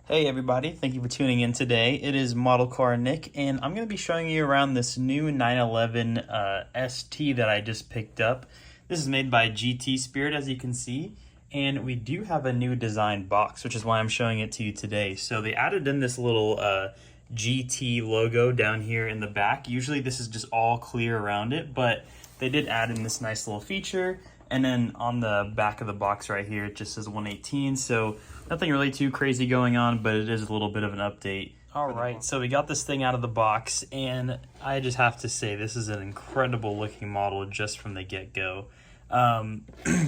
Hey everybody, thank you for tuning in today. It is ModelcarNick, and I'm going to be showing you around this new 911 ST that I just picked up. This is made by GT Spirit, as you can see, and we do have a new design box, which is why I'm showing it to you today. So they added in this little GT logo down here in the back. Usually this is just all clear around it, but they did add in this nice little feature. And then on the back of the box right here, it just says 118. So nothing really too crazy going on, but it is a little bit of an update. All right, so we got this thing out of the box, and I just have to say this is an incredible looking model just from the get-go.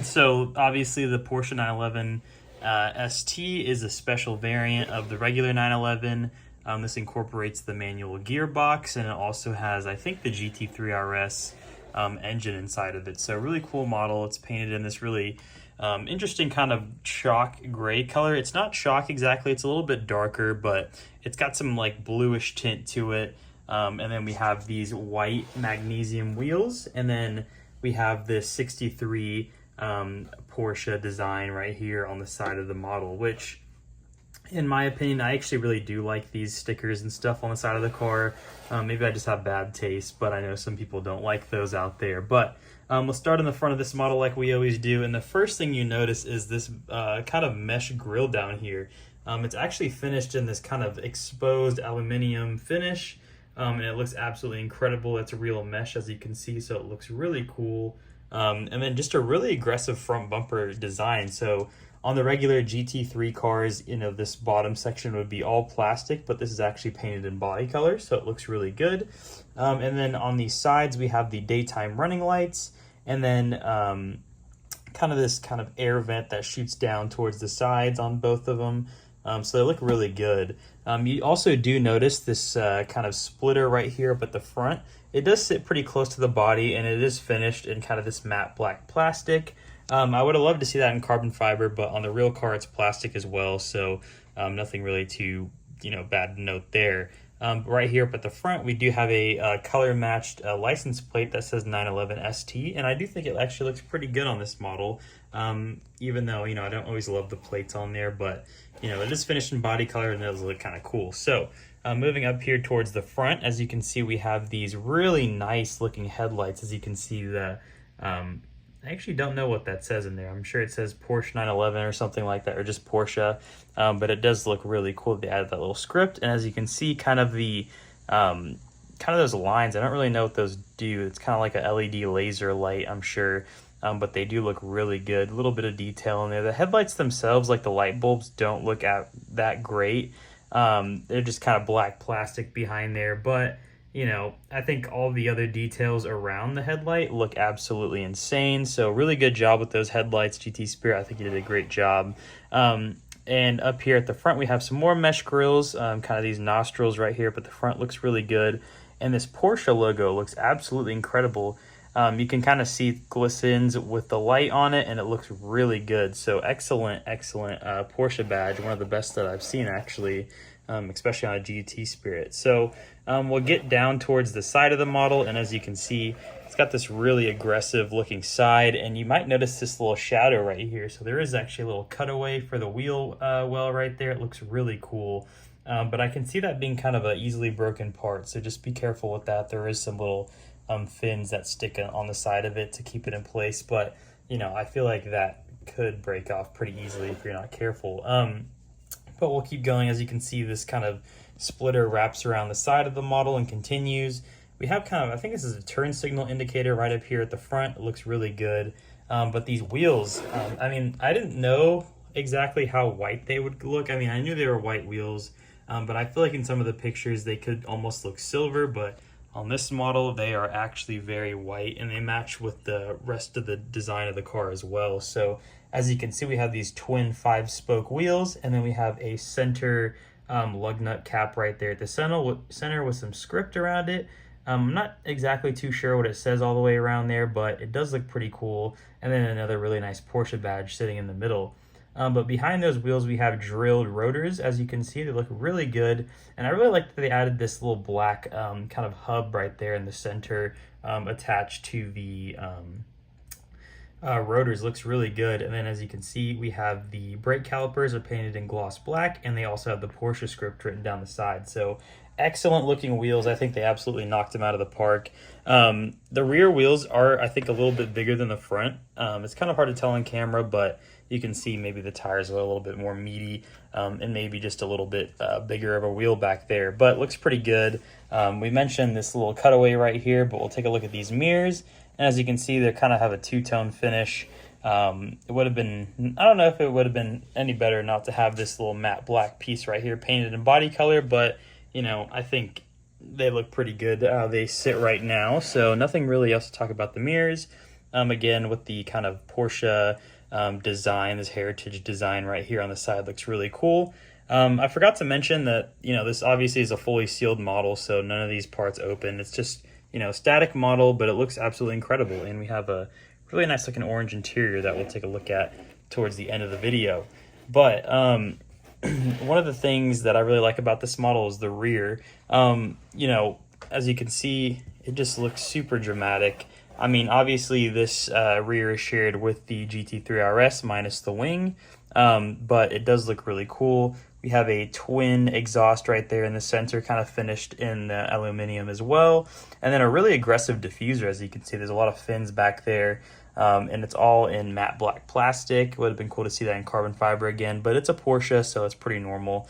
So obviously the Porsche 911 ST is a special variant of the regular 911. This incorporates the manual gearbox, and it also has, I think, the GT3 RS engine inside of it. So really cool model. It's painted in this really interesting kind of chalk gray color. It's not chalk exactly, it's a little bit darker, but it's got some like bluish tint to it. And then we have these white magnesium wheels, and then we have this 63 Porsche design right here on the side of the model, which in my opinion, I actually really do like these stickers and stuff on the side of the car. Maybe I just have bad taste, but I know some people don't like those out there. But we'll start in the front of this model like we always do. And the first thing you notice is this kind of mesh grille down here. It's actually finished in this kind of exposed aluminum finish. And it looks absolutely incredible. It's a real mesh, as you can see, so it looks really cool. And then just a really aggressive front bumper design. So on the regular GT3 cars, you know, this bottom section would be all plastic, but this is actually painted in body color, so it looks really good. And then on the sides, we have the daytime running lights, and then kind of this kind of air vent that shoots down towards the sides on both of them. So they look really good. You also do notice this kind of splitter right here up at the front. It does sit pretty close to the body, and it is finished in kind of this matte black plastic. I would have loved to see that in carbon fiber, but on the real car it's plastic as well, so nothing really too bad to note there. Right here up at the front, we do have a color-matched license plate that says 911 ST, and I do think it actually looks pretty good on this model, even though I don't always love the plates on there, but it is finished in body color and it does look kind of cool. So moving up here towards the front, as you can see, we have these really nice looking headlights. As you can see, I actually don't know what that says in there. I'm sure it says Porsche 911 or something like that, or just Porsche, but it does look really cool. They added that little script, and as you can see, kind of those lines, I don't really know what those do. It's kind of like a LED laser light, I'm sure, but they do look really good. A little bit of detail in there. The headlights themselves, like the light bulbs, don't look that great. They're just kind of black plastic behind there, but I think all the other details around the headlight look absolutely insane. So really good job with those headlights, GT Spirit. I think you did a great job. And up here at the front, we have some more mesh grills, kind of these nostrils right here, but the front looks really good. And this Porsche logo looks absolutely incredible. You can kind of see it glistens with the light on it, and it looks really good. So excellent Porsche badge, one of the best that I've seen actually. Especially on a GT Spirit. So we'll get down towards the side of the model, and as you can see, it's got this really aggressive looking side, and you might notice this little shadow right here. So there is actually a little cutaway for the wheel well right there. It looks really cool, but I can see that being kind of an easily broken part, so just be careful with that. There is some little fins that stick on the side of it to keep it in place, but I feel like that could break off pretty easily if you're not careful. But we'll keep going. As you can see, this kind of splitter wraps around the side of the model and continues. We have kind of, I think this is a turn signal indicator right up here at the front. It looks really good. But these wheels, I mean, I didn't know exactly how white they would look. I mean, I knew they were white wheels, but I feel like in some of the pictures they could almost look silver, but on this model, they are actually very white, and they match with the rest of the design of the car as well. So as you can see, we have these twin 5-spoke wheels, and then we have a center lug nut cap right there at the center with some script around it. I'm not exactly too sure what it says all the way around there, but it does look pretty cool. And then another really nice Porsche badge sitting in the middle. But behind those wheels, we have drilled rotors. As you can see, they look really good. And I really like that they added this little black kind of hub right there in the center attached to the rotors looks really good. And then as you can see, we have the brake calipers are painted in gloss black, and they also have the Porsche script written down the side. So excellent looking wheels. I think they absolutely knocked them out of the park. The rear wheels are, I think, a little bit bigger than the front. It's kind of hard to tell on camera, but you can see maybe the tires are a little bit more meaty, and maybe just a little bit bigger of a wheel back there, but looks pretty good. We mentioned this little cutaway right here, but we'll take a look at these mirrors. And as you can see, they kind of have a two-tone finish. It would have been, I don't know if it would have been any better not to have this little matte black piece right here painted in body color, but you know, I think they look pretty good how they sit right now. So nothing really else to talk about the mirrors. Again, with the kind of Porsche design, this heritage design right here on the side looks really cool. I forgot to mention that, you know, this obviously is a fully sealed model, so none of these parts open. It's just, you know, static model, but it looks absolutely incredible. And we have a really nice looking orange interior that we'll take a look at towards the end of the video. But one of the things that I really like about this model is the rear. You know, as you can see, it just looks super dramatic. I mean, obviously this rear is shared with the GT3 RS minus the wing, but it does look really cool. We have a twin exhaust right there in the center, kind of finished in aluminum as well. And then a really aggressive diffuser, as you can see. There's a lot of fins back there, and it's all in matte black plastic. It would have been cool to see that in carbon fiber again, but it's a Porsche, so it's pretty normal.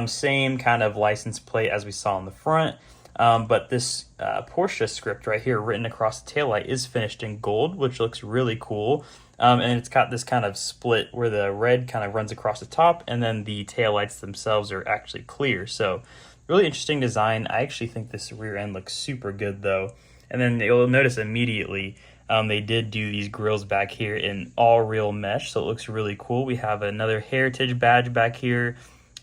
Same kind of license plate as we saw on the front. But this Porsche script right here written across the taillight is finished in gold, which looks really cool. And it's got this kind of split where the red kind of runs across the top, and then the taillights themselves are actually clear. So really interesting design. I actually think this rear end looks super good though. And then you'll notice immediately they did do these grills back here in all real mesh, so it looks really cool. We have another heritage badge back here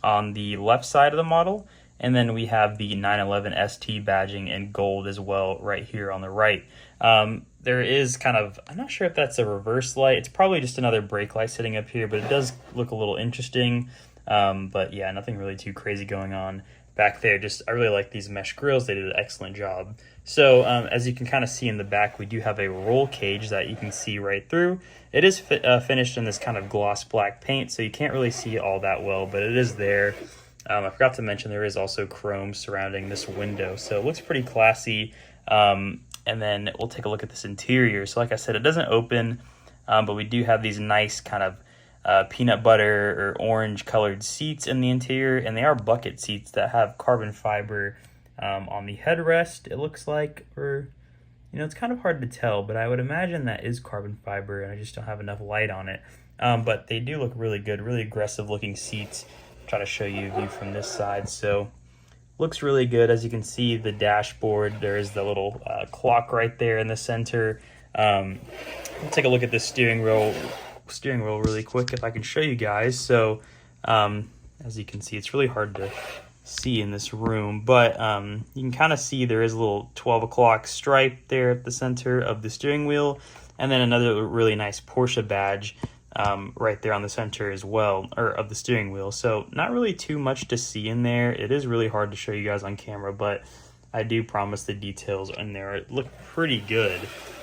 on the left side of the model. And then we have the 911 ST badging in gold as well right here on the right. There is kind of, I'm not sure if that's a reverse light. It's probably just another brake light sitting up here, but it does look a little interesting. But yeah, nothing really too crazy going on back there. Just, I really like these mesh grills. They did an excellent job. So as you can kind of see in the back, we do have a roll cage that you can see right through. It is finished in this kind of gloss black paint, so you can't really see it all that well, but it is there. I forgot to mention there is also chrome surrounding this window, so it looks pretty classy. And then we'll take a look at this interior. So like I said, it doesn't open, but we do have these nice kind of peanut butter or orange colored seats in the interior, and they are bucket seats that have carbon fiber on the headrest, it looks like, or, you know, it's kind of hard to tell, but I would imagine that is carbon fiber, and I just don't have enough light on it. But they do look really good, really aggressive looking seats. Try to show you a view from this side. So looks really good. As you can see, the dashboard, there is the little clock right there in the center. We'll take a look at the steering wheel really quick if I can show you guys. So as you can see, it's really hard to see in this room, but you can kind of see there is a little 12 o'clock stripe there at the center of the steering wheel, and then another really nice Porsche badge right there on the center as well, or of the steering wheel. So not really too much to see in there. It is really hard to show you guys on camera, but I do promise the details in there look pretty good.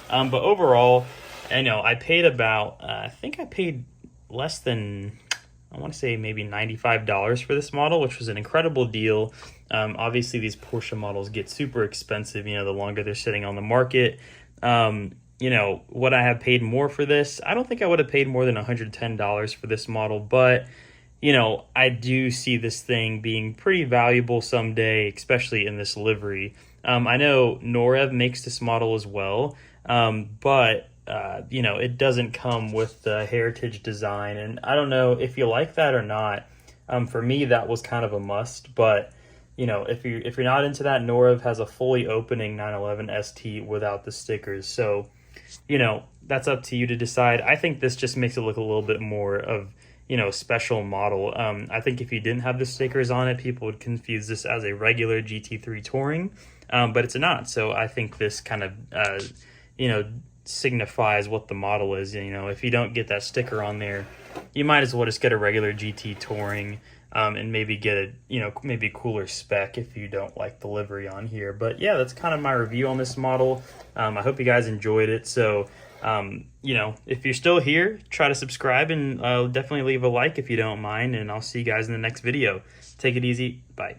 But overall, I know I paid about, I think I paid less than, I want to say maybe $95 for this model, which was an incredible deal. Obviously these Porsche models get super expensive, you know, the longer they're sitting on the market. You know, would I have paid more for this? I don't think I would have paid more than $110 for this model, but, you know, I do see this thing being pretty valuable someday, especially in this livery. I know Norev makes this model as well, but, you know, it doesn't come with the heritage design, and I don't know if you like that or not. For me, that was kind of a must, but, you know, if you're not into that, Norev has a fully opening 911 ST without the stickers, so, you know, that's up to you to decide. I think this just makes it look a little bit more of, you know, special model. I think if you didn't have the stickers on it, people would confuse this as a regular GT3 Touring, but it's not. So I think this kind of, you know, signifies what the model is. You know, if you don't get that sticker on there, you might as well just get a regular GT Touring, and maybe get a, you know, maybe cooler spec if you don't like the livery on here. But yeah, that's kind of my review on this model. I hope you guys enjoyed it. So You know, if you're still here, try to subscribe and definitely leave a like if you don't mind, and I'll see you guys in the next video. Take it easy. Bye.